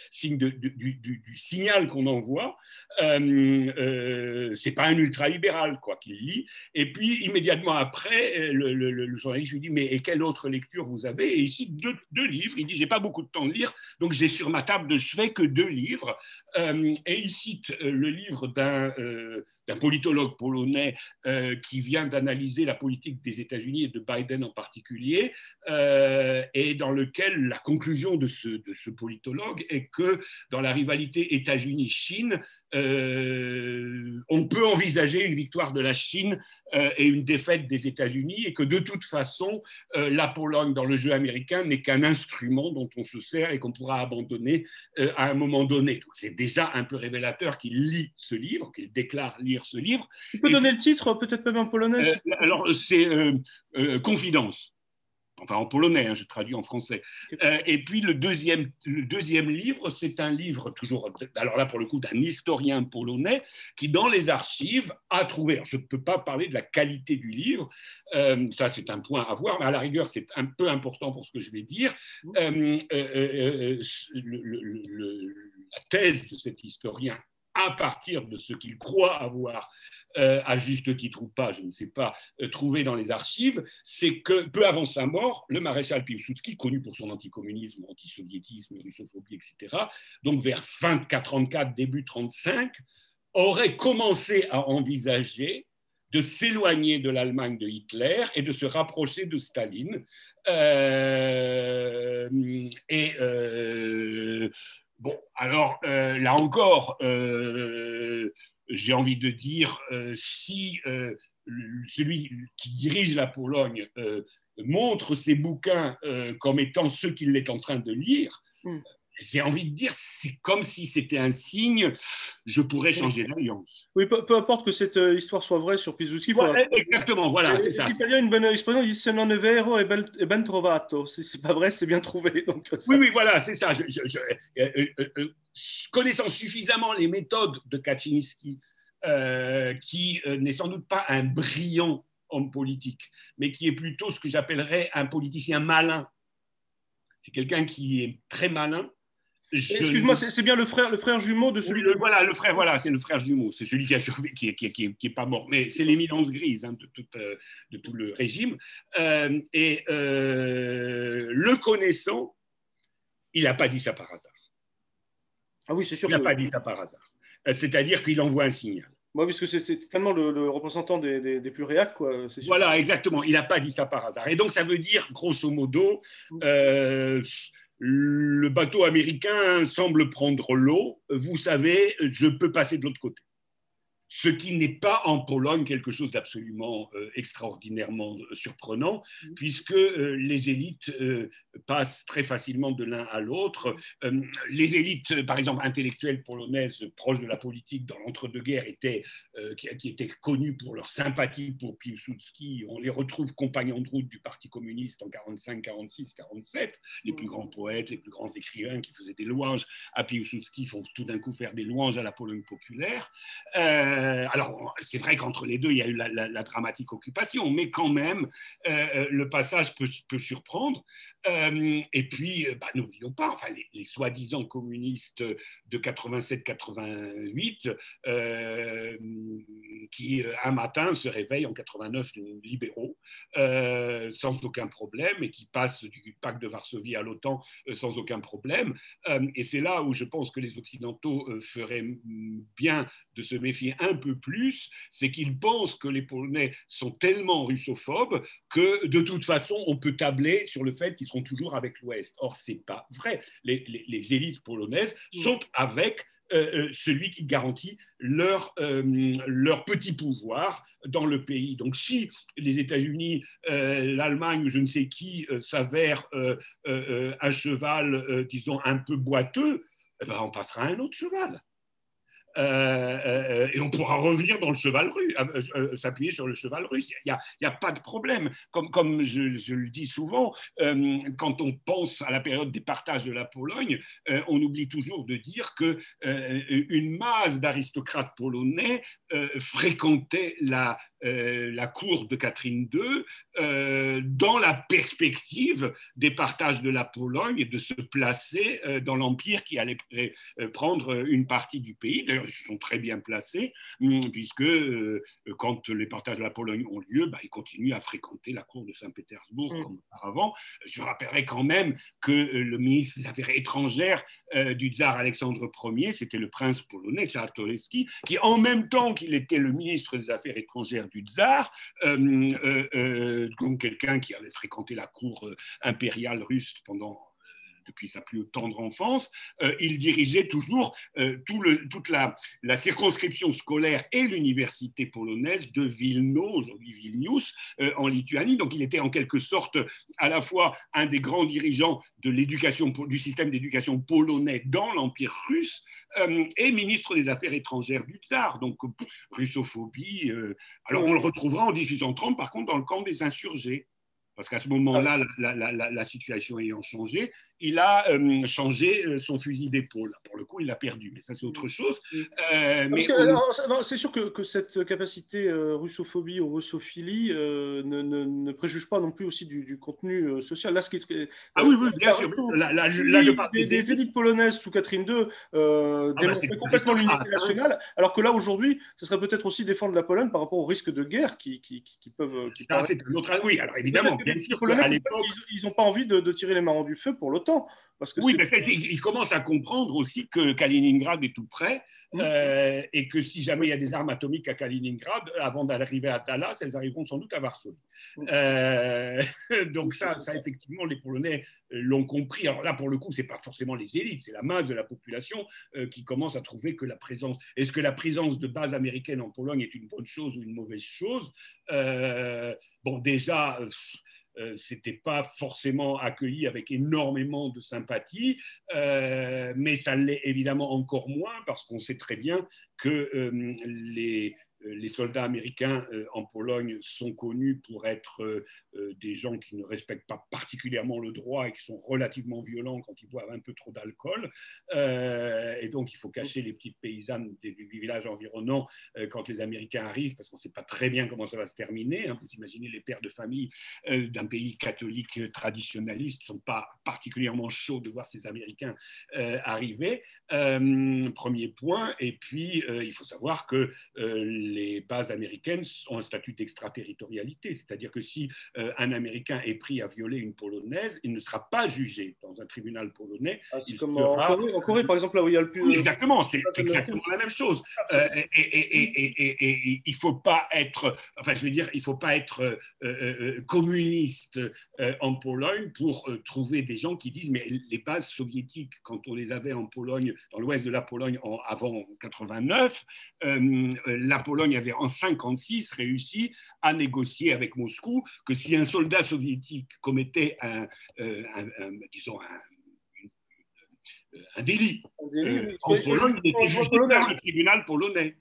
signe du signal qu'on envoie. C'est pas un ultra-libéral, quoi, qu'il lit. Et puis, immédiatement après, le journaliste lui dit, mais et quelle autre lecture vous avez? Et ici, deux livres. Il dit, j'ai pas beaucoup de temps de lire, donc j'ai sur ma table de chevet que 2 livres. Et il cite le livre d'un politologue polonais qui vient d'analyser la politique des États-Unis et de Biden en particulier, et dans lequel la conclusion de ce politologue est que dans la rivalité États-Unis-Chine, on peut envisager une victoire de la Chine et une défaite des États-Unis, et que de toute façon, la Pologne dans le jeu américain n'est qu'un instrument dont on se sert et qu'on pourra abandonner à un moment donné. Donc, c'est déjà un peu révélateur qu'il lit ce livre, qu'il déclare lire ce livre. Tu peux donner le titre, peut-être même en polonais? Alors, c'est Confidence. Enfin, en polonais, hein, je traduis en français. Et puis, le deuxième livre, c'est un livre, toujours, alors là, pour le coup, d'un historien polonais qui, dans les archives, a trouvé, alors je ne peux pas parler de la qualité du livre, ça, c'est un point à voir, mais à la rigueur, c'est un peu important pour ce que je vais dire. la thèse de cet historien, à partir de ce qu'il croit avoir, à juste titre ou pas, je ne sais pas, trouvé dans les archives, c'est que peu avant sa mort, le maréchal Piłsudski, connu pour son anticommunisme, antisoviétisme, russophobie, etc., donc vers fin 1934, début 1935, aurait commencé à envisager de s'éloigner de l'Allemagne de Hitler et de se rapprocher de Staline. Bon, alors là encore, j'ai envie de dire, si celui qui dirige la Pologne montre ses bouquins comme étant ceux qu'il est en train de lire, j'ai envie de dire, c'est comme si c'était un signe, je pourrais changer d'alliance. Oui, peu importe que cette histoire soit vraie sur Piłsudski. Ouais, exactement, voilà, c'est ça. Les Italiens, une bonne expression, ils disent se non è vero, è ben trovato. C'est pas vrai, c'est bien trouvé. Donc, ça... Oui, voilà, c'est ça. Connaissant suffisamment les méthodes de Kaczynski, qui n'est sans doute pas un brillant homme politique, mais qui est plutôt ce que j'appellerais un politicien malin. C'est quelqu'un qui est très malin. Excuse-moi, c'est bien le frère jumeau de celui. Voilà, le frère, voilà, c'est le frère jumeau, c'est celui qui est pas mort, mais c'est l'éminence grise de tout le régime. Le connaissant, il n'a pas dit ça par hasard. Ah oui, c'est sûr. Il n'a pas dit ça par hasard. C'est-à-dire qu'il envoie un signal. Oui, parce que c'est tellement le représentant des plus réacs, quoi. Sûr. Voilà, exactement. Il n'a pas dit ça par hasard. Et donc, ça veut dire, grosso modo, le bateau américain semble prendre l'eau. Vous savez, je peux passer de l'autre côté. Ce qui n'est pas en Pologne quelque chose d'absolument extraordinairement surprenant, puisque les élites passent très facilement de l'un à l'autre. Les élites, par exemple, intellectuelles polonaises proches de la politique dans l'entre-deux-guerres, qui étaient connues pour leur sympathie pour Piłsudski, on les retrouve compagnons de route du Parti communiste en 1945, 1946, 1947. Les plus grands poètes, les plus grands écrivains qui faisaient des louanges à Piłsudski font tout d'un coup faire des louanges à la Pologne populaire. Alors, c'est vrai qu'entre les deux, il y a eu la dramatique occupation, mais quand même, le passage peut surprendre. Et puis, n'oublions pas, enfin, les soi-disant communistes de 87-88, qui un matin se réveillent en 89 libéraux, sans aucun problème, et qui passent du pacte de Varsovie à l'OTAN sans aucun problème. Et c'est là où je pense que les Occidentaux feraient bien de se méfier un peu plus, c'est qu'ils pensent que les Polonais sont tellement russophobes que de toute façon on peut tabler sur le fait qu'ils seront toujours avec l'Ouest. Or, c'est pas vrai. Les élites polonaises sont avec celui qui garantit leur petit pouvoir dans le pays. Donc, si les États-Unis, l'Allemagne, je ne sais qui, s'avèrent un cheval, disons, un peu boiteux, on passera à un autre cheval. Et on pourra revenir dans le cheval russe, s'appuyer sur le cheval russe. Il n'y a pas de problème. Comme je le dis souvent, quand on pense à la période des partages de la Pologne, on oublie toujours de dire qu'une masse d'aristocrates polonais fréquentait la cour de Catherine II dans la perspective des partages de la Pologne et de se placer dans l'empire qui allait prendre une partie du pays. D'ailleurs, ils sont très bien placés, puisque quand les partages de la Pologne ont lieu, ils continuent à fréquenter la cour de Saint-Pétersbourg comme auparavant. Je rappellerai quand même que le ministre des Affaires étrangères du tsar Alexandre Ier, c'était le prince polonais, Czartoryski, qui en même temps qu'il était le ministre des Affaires étrangères du tsar, donc quelqu'un qui avait fréquenté la cour impériale russe depuis sa plus tendre enfance, il dirigeait toujours toute la circonscription scolaire et l'université polonaise de Wilno, aujourd'hui Vilnius, en Lituanie. Donc il était en quelque sorte à la fois un des grands dirigeants de du système d'éducation polonais dans l'Empire russe et ministre des Affaires étrangères du tsar. Donc russophobie. Alors on le retrouvera en 1830 par contre dans le camp des insurgés. parce qu'à ce moment-là, la situation ayant changé, il a changé son fusil d'épaule. Pour le coup, il l'a perdu, mais ça, c'est autre chose. C'est sûr que cette capacité russophobie ou russophilie ne préjuge pas non plus aussi du contenu social. Là, oui, bien sûr. Là, je parle des élites polonaises sous Catherine II démontraient complètement l'unité nationale, alors que là, aujourd'hui, ce serait peut-être aussi défendre la Pologne par rapport aux risques de guerre qui peuvent... ça, c'est un autre... Oui, alors évidemment, bien sûr qu'à l'époque... Ils n'ont pas envie de tirer les marrons du feu pour l'OTAN. Parce que mais ils commencent à comprendre aussi que Kaliningrad est tout près et que si jamais il y a des armes atomiques à Kaliningrad, avant d'arriver à Talas, elles arriveront sans doute à Varsovie. Donc ça, effectivement, les Polonais l'ont compris. Alors là, pour le coup, ce n'est pas forcément les élites, c'est la masse de la population qui commence à trouver que la présence... Est-ce que la présence de bases américaines en Pologne est une bonne chose ou une mauvaise chose? Bon, déjà... c'était pas forcément accueilli avec énormément de sympathie, mais ça l'est évidemment encore moins parce qu'on sait très bien que les soldats américains en Pologne sont connus pour être des gens qui ne respectent pas particulièrement le droit et qui sont relativement violents quand ils boivent un peu trop d'alcool. Et donc, il faut cacher les petites paysannes des villages environnants quand les Américains arrivent, parce qu'on ne sait pas très bien comment ça va se terminer. Vous imaginez les pères de famille d'un pays catholique traditionnaliste ne sont pas particulièrement chauds de voir ces Américains arriver. Premier point. Et puis, il faut savoir que les bases américaines ont un statut d'extraterritorialité, c'est-à-dire que si un Américain est pris à violer une Polonaise, il ne sera pas jugé dans un tribunal polonais. C'est comme en Corée, par exemple, là où il y a le plus... Oui, exactement, c'est exactement la même chose. Et il ne faut pas être, il faut pas être communiste en Pologne pour trouver des gens qui disent mais les bases soviétiques, quand on les avait en Pologne, dans l'ouest de la Pologne avant 89, la Pologne avait en 56 réussi à négocier avec Moscou que si un soldat soviétique commettait disons un délit en Pologne, il était jugé par le tribunal polonais,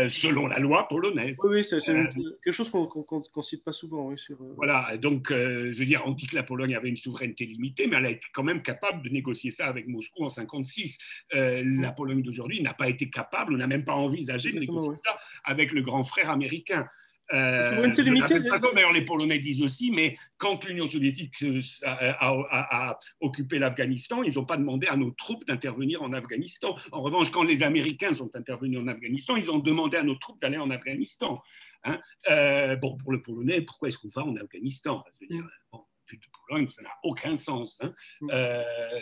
selon la loi polonaise. Oui, c'est quelque chose qu'on ne cite pas souvent. Oui, Voilà, donc je veux dire, on dit que la Pologne avait une souveraineté limitée, mais elle a été quand même capable de négocier ça avec Moscou en 56. La Pologne d'aujourd'hui n'a pas été capable, n'a même pas envisagé de négocier ça avec le grand frère américain. D'ailleurs, les Polonais disent aussi, mais quand l'Union soviétique a occupé l'Afghanistan, ils n'ont pas demandé à nos troupes d'intervenir en Afghanistan. En revanche, quand les Américains sont intervenus en Afghanistan, ils ont demandé à nos troupes d'aller en Afghanistan. Bon, pour le Polonais, pourquoi est-ce qu'on va en Afghanistan? De Pologne, ça n'a aucun sens.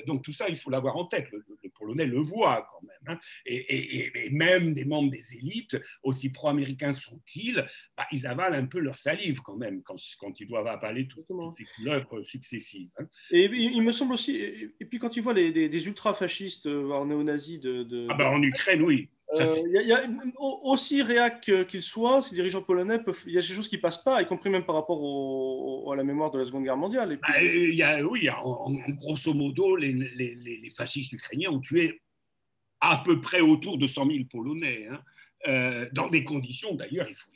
Donc tout ça, il faut l'avoir en tête. Le Polonais le voit quand même. Et même des membres des élites, aussi pro-américains sont-ils, ils avalent un peu leur salive quand même quand ils doivent avaler toutes ces couleuvres successives. Et il me semble aussi, et puis quand tu vois des ultra-fascistes néo-nazis en Ukraine, oui. Aussi réac qu'ils soient, ces dirigeants polonais, il y a des choses qui ne passent pas, y compris même par rapport à la mémoire de la Seconde Guerre mondiale. Et puis... en grosso modo, les fascistes ukrainiens ont tué à peu près autour de 100 000 Polonais, dans des conditions, d'ailleurs, il faut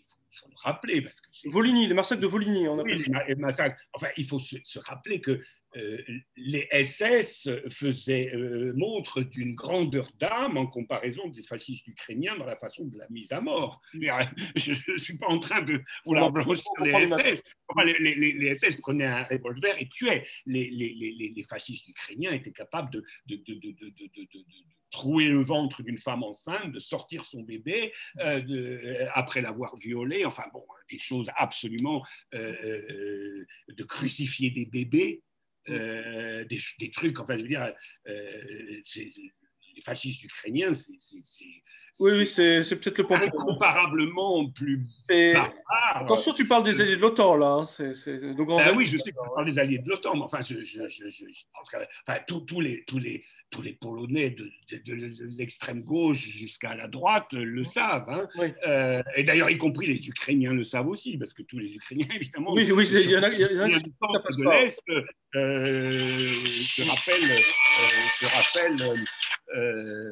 le rappeler. Parce que Volhynie, les massacres de Volhynie. Les massacres. Enfin, il faut se rappeler que les SS faisaient montre d'une grandeur d'âme en comparaison des fascistes ukrainiens dans la façon de la mise à mort. Je ne suis pas en train de vouloir blanchir les SS. Les SS prenaient un revolver et tuaient. Les fascistes ukrainiens étaient capables de trouer le ventre d'une femme enceinte, de sortir son bébé après l'avoir violé, enfin bon, des choses absolument de crucifier des bébés, des trucs, enfin je veux dire, les fascistes ukrainiens, c'est peut-être le point incomparablement plus barbare. Attention, tu parles des alliés de l'OTAN, là. Oui, je sais que tu parles des alliés de l'OTAN, mais enfin, je pense que tous les Polonais de l'extrême gauche jusqu'à la droite le savent. Oui. Et d'ailleurs, y compris les Ukrainiens le savent aussi, parce que tous les Ukrainiens, évidemment, il y en a qui de l'Est se rappellent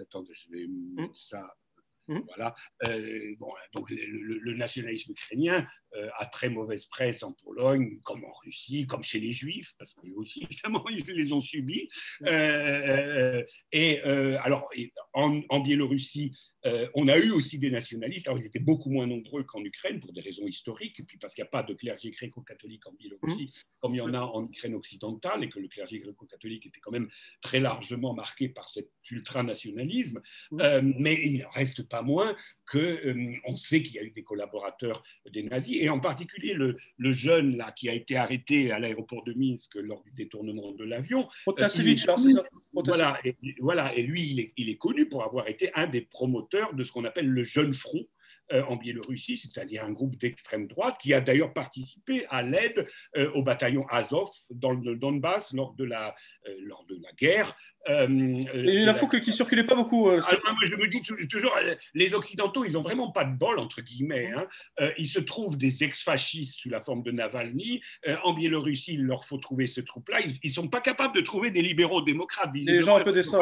attendez, je vais mettre ça. Voilà. Bon, donc le nationalisme ukrainien a très mauvaise presse en Pologne, comme en Russie, comme chez les Juifs, parce qu'eux aussi, évidemment, ils les ont subis. Alors, en Biélorussie, on a eu aussi des nationalistes. Alors, ils étaient beaucoup moins nombreux qu'en Ukraine, pour des raisons historiques, et puis parce qu'il n'y a pas de clergé gréco-catholique en Biélorussie, comme il y en a en Ukraine occidentale, et que le clergé gréco-catholique était quand même très largement marqué par cet ultranationalisme. Mais il n'en reste pas moins qu'on sait qu'il y a eu des collaborateurs des nazis, et en particulier le jeune là, qui a été arrêté à l'aéroport de Minsk lors du détournement de l'avion. Protasevich, c'est ça. Voilà, et lui, il est connu pour avoir été un des promoteurs de ce qu'on appelle le Jeune Front en Biélorussie, c'est-à-dire un groupe d'extrême droite qui a d'ailleurs participé à l'aide au bataillon Azov dans le Donbass lors de la guerre. Et une info qui ne circulait pas beaucoup. Moi, je me dis toujours, les Occidentaux, ils n'ont vraiment pas de bol, entre guillemets. Il se trouve des ex-fascistes sous la forme de Navalny. En Biélorussie, il leur faut trouver ce troupe-là. Ils ne sont pas capables de trouver des libéraux démocrates. Des gens un peu décents.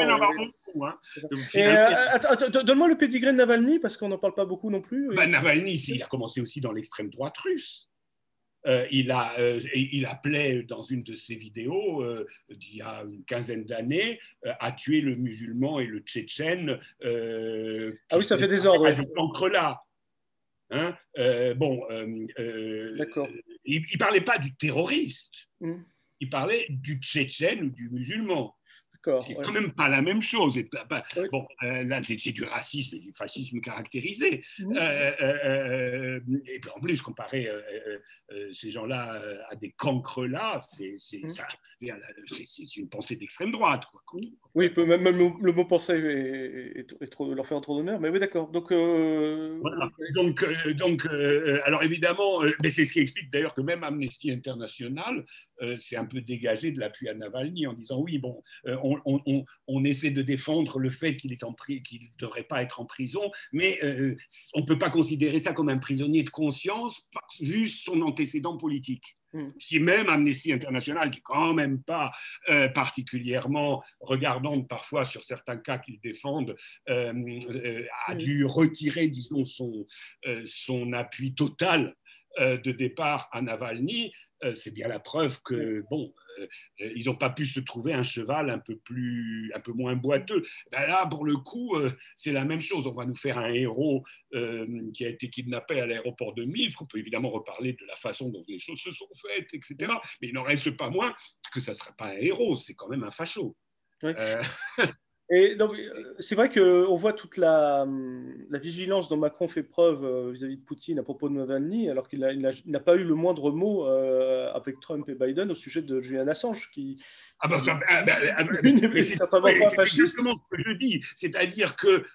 Donne-moi le pédigré de Navalny, parce qu'on n'en parle pas beaucoup non plus. Navalny, il a commencé aussi dans l'extrême droite russe. Il appelait dans une de ses vidéos d'il y a une quinzaine d'années à tuer le musulman et le tchétchène. Ah oui, ça fait des ordres. Là. D'accord. Il ne parlait pas du terroriste, il parlait du tchétchène ou du musulman. C'est quand même pas la même chose. Bon, là, c'est du racisme et du fascisme caractérisé. Et puis en plus, comparer ces gens-là à des cancres-là, c'est une pensée d'extrême droite. Quoi. Oui, même le mot pensée leur fait un trop d'honneur, mais oui, d'accord. Donc, voilà. Alors évidemment, mais c'est ce qui explique d'ailleurs que même Amnesty International s'est un peu dégagé de l'appui à Navalny en disant oui, bon, on essaie de défendre le fait qu'il ne devrait pas être en prison, mais on ne peut pas considérer ça comme un prisonnier de conscience vu son antécédent politique. Si même Amnesty International, qui n'est quand même pas particulièrement regardante parfois sur certains cas qu'ils défendent, a dû retirer, disons, son appui total de départ à Navalny, c'est bien la preuve que, bon, ils n'ont pas pu se trouver un cheval un peu moins boiteux. Là, pour le coup, c'est la même chose. On va nous faire un héros qui a été kidnappé à l'aéroport de Minsk. On peut évidemment reparler de la façon dont les choses se sont faites, etc. Mais il n'en reste pas moins que ça ne sera pas un héros, c'est quand même un facho. Oui. Et donc, c'est vrai qu'on voit toute la vigilance dont Macron fait preuve vis-à-vis de Poutine à propos de Navalny, alors qu'il n'a pas eu le moindre mot avec Trump et Biden au sujet de Julian Assange, qui n'est certainement pas fasciste. C'est exactement ce que je dis, c'est-à-dire que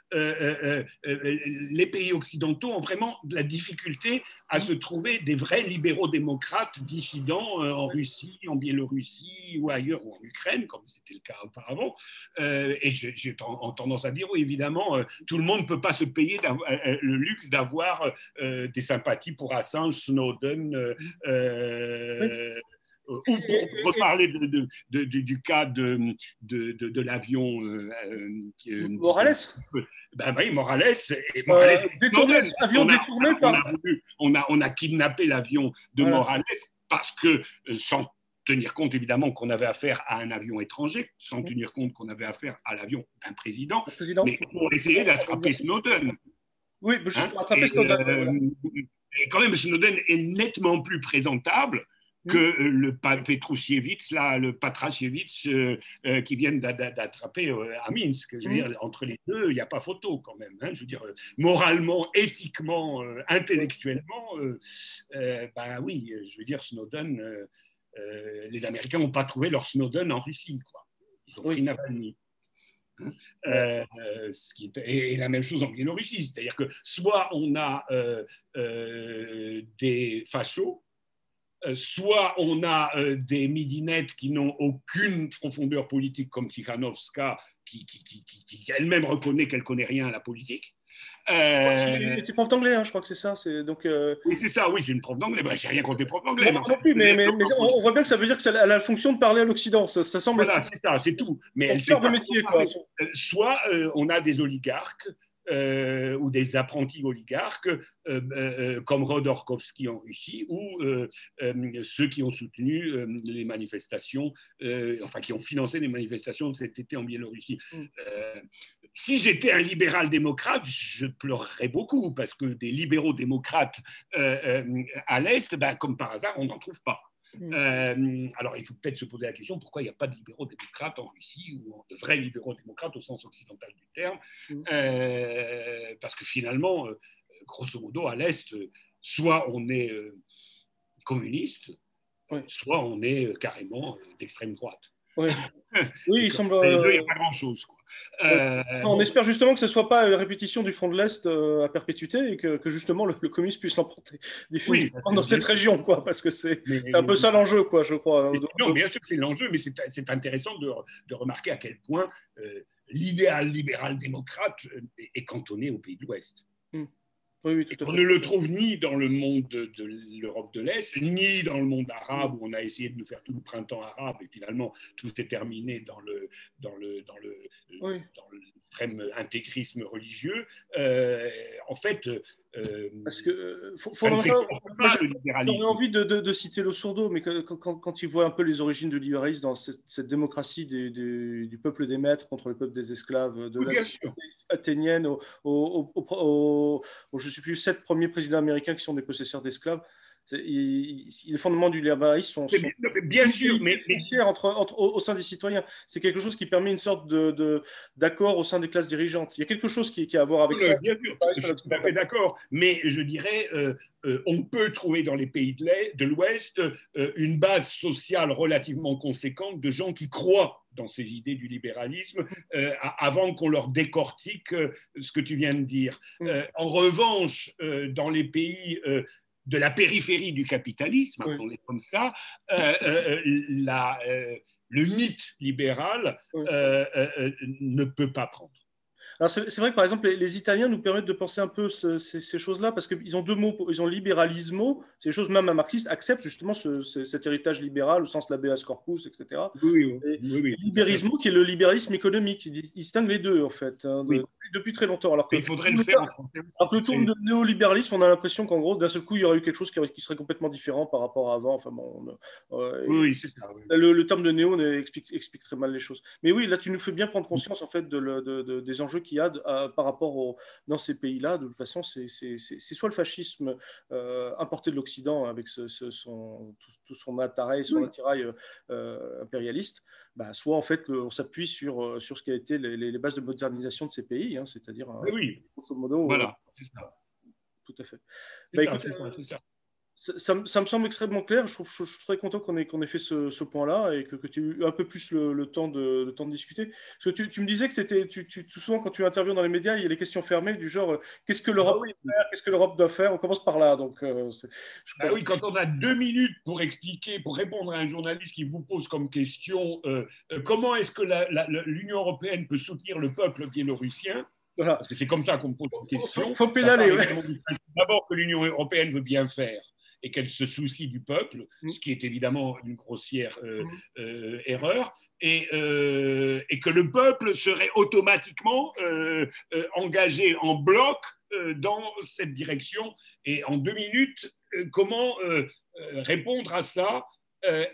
les pays occidentaux ont vraiment de la difficulté à se trouver des vrais libéraux démocrates dissidents en Russie, en Biélorussie ou ailleurs, ou en Ukraine, comme c'était le cas auparavant. Et j'ai tendance à dire, oui, évidemment, tout le monde ne peut pas se payer le luxe d'avoir des sympathies pour Assange, Snowden, ou pour reparler du cas de l'avion Morales. Oui, Morales. Avion détourné par... On a kidnappé l'avion de Morales parce que, sans tenir compte évidemment qu'on avait affaire à un avion étranger, sans tenir compte qu'on avait affaire à l'avion d'un président, mais pour essayer d'attraper Snowden. Oui, juste pour attraper Snowden. Et quand même, Snowden est nettement plus présentable que le Petrouchevitch, le Patrachevitch qui viennent d'attraper à Minsk. Je veux dire, entre les deux, il n'y a pas photo quand même. Je veux dire, moralement, éthiquement, intellectuellement, oui, je veux dire, Snowden, les Américains n'ont pas trouvé leur Snowden en Russie, quoi. Ils ont pris Navalny. Et la même chose en Biélorussie, c'est-à-dire que soit on a des fachos, soit on a des midinettes qui n'ont aucune profondeur politique comme Tsikhanouskaya qui elle-même reconnaît qu'elle ne connaît rien à la politique. Tu es prof d'anglais, je crois que c'est ça. Donc, Oui, c'est ça, oui, j'ai une prof d'anglais. J'ai rien contre les profs d'anglais. Non plus, mais on voit bien que ça veut dire que ça a la fonction de parler à l'Occident. Ça semble. Voilà, c'est ça, c'est tout. Mais elle sort de métier, quoi. Soit on a des oligarques ou des apprentis oligarques comme Rodorkovski en Russie ou ceux qui ont soutenu les manifestations, enfin qui ont financé les manifestations de cet été en Biélorussie. Si j'étais un libéral démocrate, je pleurerais beaucoup parce que des libéraux démocrates à l'Est, ben, comme par hasard, on n'en trouve pas. Alors, il faut peut-être se poser la question pourquoi il n'y a pas de libéraux démocrates en Russie ou de vrais libéraux démocrates au sens occidental du terme, parce que finalement, grosso modo, à l'Est, soit on est communiste, soit on est carrément d'extrême droite. Oui, il semble. Il n'y a pas grand-chose, quoi. On espère justement que ce ne soit pas la répétition du Front de l'Est à perpétuité et que justement le communisme puisse l'emporter définitivement dans cette région, quoi, parce que c'est un peu ça l'enjeu, quoi, je crois. Non, bien sûr que c'est l'enjeu, mais c'est intéressant de remarquer à quel point l'idéal libéral-démocrate est cantonné au pays de l'Ouest. Oui, tout à fait. On ne le trouve ni dans le monde de l'Europe de l'Est, ni dans le monde arabe, où on a essayé de nous faire tout le printemps arabe, et finalement, tout s'est terminé dans l'extrême intégrisme religieux. En fait, parce que j'aurais envie de citer le Sourdo, mais quand il voit un peu les origines de l'ibéralisme dans cette démocratie du peuple des maîtres contre le peuple des esclaves, de la athénienne je ne sais plus, 7 premiers présidents américains qui sont des possesseurs d'esclaves. Les fondements du libéralisme sont bien sûr, mais au sein des citoyens. C'est quelque chose qui permet une sorte d'accord au sein des classes dirigeantes. Il y a quelque chose qui a à voir avec ça. Bien sûr, je suis tout à fait d'accord. Mais je dirais, on peut trouver dans les pays de l'Ouest une base sociale relativement conséquente de gens qui croient dans ces idées du libéralisme avant qu'on leur décortique ce que tu viens de dire. En revanche, dans les pays de la périphérie du capitalisme, appelons-les comme ça, le mythe libéral ne peut pas prendre. Alors c'est vrai que par exemple les Italiens nous permettent de penser un peu ces choses-là parce qu'ils ont 2 mots, ils ont libéralismo, c'est des choses même un marxiste accepte justement cet héritage libéral au sens l'habeas corpus, etc. Oui. Libérismo qui est le libéralisme économique, ils distinguent les deux en fait depuis très longtemps. Alors que il faudrait le faire en français. Alors que le terme de néolibéralisme, on a l'impression qu'en gros d'un seul coup il y aurait eu quelque chose qui serait complètement différent par rapport à avant. Enfin bon, oui, c'est ça. Oui. Le terme de néo explique très mal les choses. Mais oui, là tu nous fais bien prendre conscience en fait des enjeux qu'il y a par rapport dans ces pays-là. De toute façon, c'est soit le fascisme importé de l'Occident avec tout son attirail impérialiste, soit en fait on s'appuie sur ce qui a été les bases de modernisation de ces pays, c'est-à-dire grosso modo. Voilà, c'est ça. Tout à fait. C'est ça. Ça me semble extrêmement clair. Je suis très content qu'on ait fait ce point-là et que tu aies eu un peu plus le temps de discuter. Parce que tu me disais que c'était souvent quand tu interviens dans les médias, il y a les questions fermées du genre qu'est-ce que l'Europe doit faire, qu'est-ce que l'Europe doit faire. On commence par là. Donc, oui, quand on a 2 minutes pour répondre à un journaliste qui vous pose comme question comment est-ce que l'Union européenne peut soutenir le peuple biélorussien. Voilà. Parce que c'est comme ça qu'on me pose la question. Il faut pédaler. D'abord que l'Union européenne veut bien faire et qu'elle se soucie du peuple, ce qui est évidemment une grossière erreur, et que le peuple serait automatiquement engagé en bloc dans cette direction. Et en 2 minutes, comment répondre à ça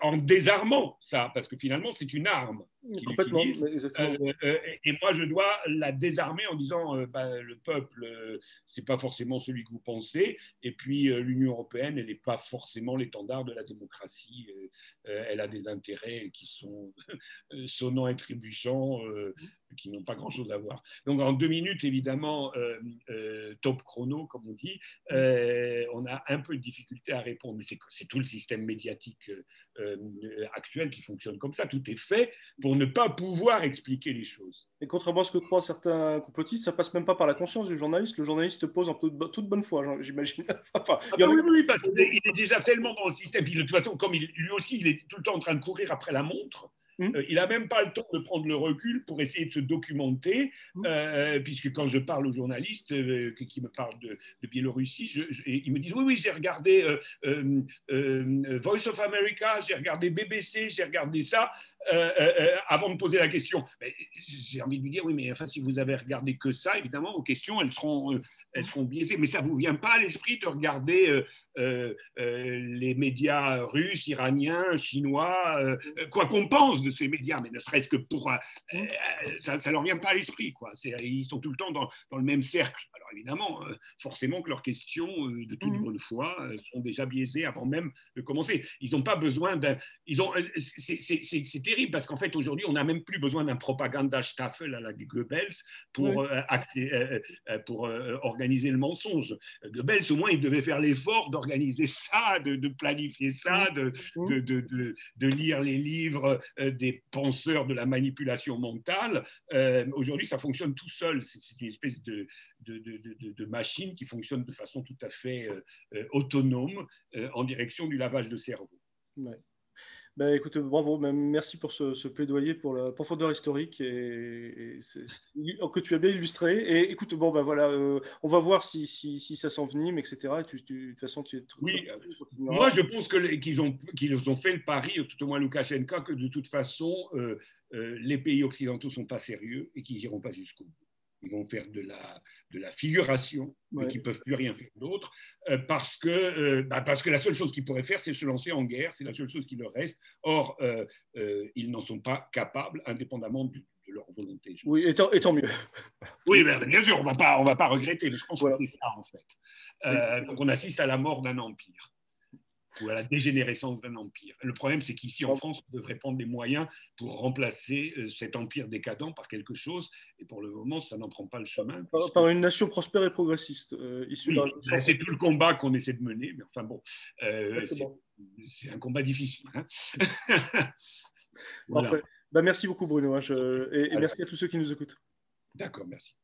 en désarmant ça, parce que finalement c'est une arme qu'il utilise, et moi je dois la désarmer en disant le peuple c'est pas forcément celui que vous pensez, et puis l'Union européenne elle n'est pas forcément l'étendard de la démocratie, elle a des intérêts qui sont sonnants et trébuchants, qui n'ont pas grand chose à voir. Donc en 2 minutes évidemment top chrono comme on dit, on a un peu de difficulté à répondre, mais c'est tout le système médiatique actuel qui fonctionne comme ça. Tout est fait pour ne pas pouvoir expliquer les choses. Et contrairement à ce que croient certains complotistes, ça passe même pas par la conscience du journaliste. Le journaliste pose en toute bonne foi, j'imagine. Oui, parce qu'il est déjà tellement dans le système. Puis, de toute façon, comme lui aussi, il est tout le temps en train de courir après la montre. Il n'a même pas le temps de prendre le recul pour essayer de se documenter, puisque quand je parle aux journalistes qui me parlent de Biélorussie, ils me disent oui, j'ai regardé Voice of America, j'ai regardé BBC, j'ai regardé ça, avant de poser la question. Mais j'ai envie de lui dire oui, mais enfin, si vous avez regardé que ça, évidemment, vos questions, elles seront biaisées. Mais ça ne vous vient pas à l'esprit de regarder les médias russes, iraniens, chinois, quoi qu'on pense de ces médias, mais ne serait-ce que pour... ça ne leur vient pas à l'esprit, quoi. Ils sont tout le temps dans le même cercle. Alors évidemment, forcément que leurs questions de toute bonne foi sont déjà biaisées avant même de commencer. Ils n'ont pas besoin d'un... C'est terrible, parce qu'en fait, aujourd'hui, on n'a même plus besoin d'un Propaganda-Staffel à la Goebbels pour organiser le mensonge. Goebbels, au moins, il devait faire l'effort d'organiser ça, de planifier ça, de lire les livres des penseurs de la manipulation mentale. Aujourd'hui, ça fonctionne tout seul. C'est une espèce de machine qui fonctionne de façon tout à fait autonome en direction du lavage de cerveau. Ouais. Ben, écoute, bravo, merci pour ce plaidoyer pour la profondeur historique que tu as bien illustré. Et écoute, bon, ben voilà, on va voir si ça s'envenime, etc. De toute façon, oui, moi je pense qu'ils ont fait le pari, tout au moins Loukachenko, que de toute façon, les pays occidentaux ne sont pas sérieux et qu'ils n'iront pas jusqu'au bout. Ils vont faire de la figuration, mais qu'ils ne peuvent plus rien faire d'autre, parce que la seule chose qu'ils pourraient faire, c'est se lancer en guerre, c'est la seule chose qui leur reste. Or, ils n'en sont pas capables, indépendamment de leur volonté. Oui, et tant mieux. Oui, bien sûr, on va pas regretter, mais je pense que c'est ça, en fait. Donc, on assiste à la mort d'un empire, ou à la dégénérescence d'un empire. Le problème, c'est qu'ici, en France, on devrait prendre des moyens pour remplacer cet empire décadent par quelque chose, et pour le moment, ça n'en prend pas le chemin. Par une nation prospère et progressiste, issue oui, c'est tout le combat qu'on essaie de mener, mais enfin bon, c'est un combat difficile. Hein. Voilà. Parfait. Ben, merci beaucoup, Bruno, et merci à tous ceux qui nous écoutent. D'accord, merci.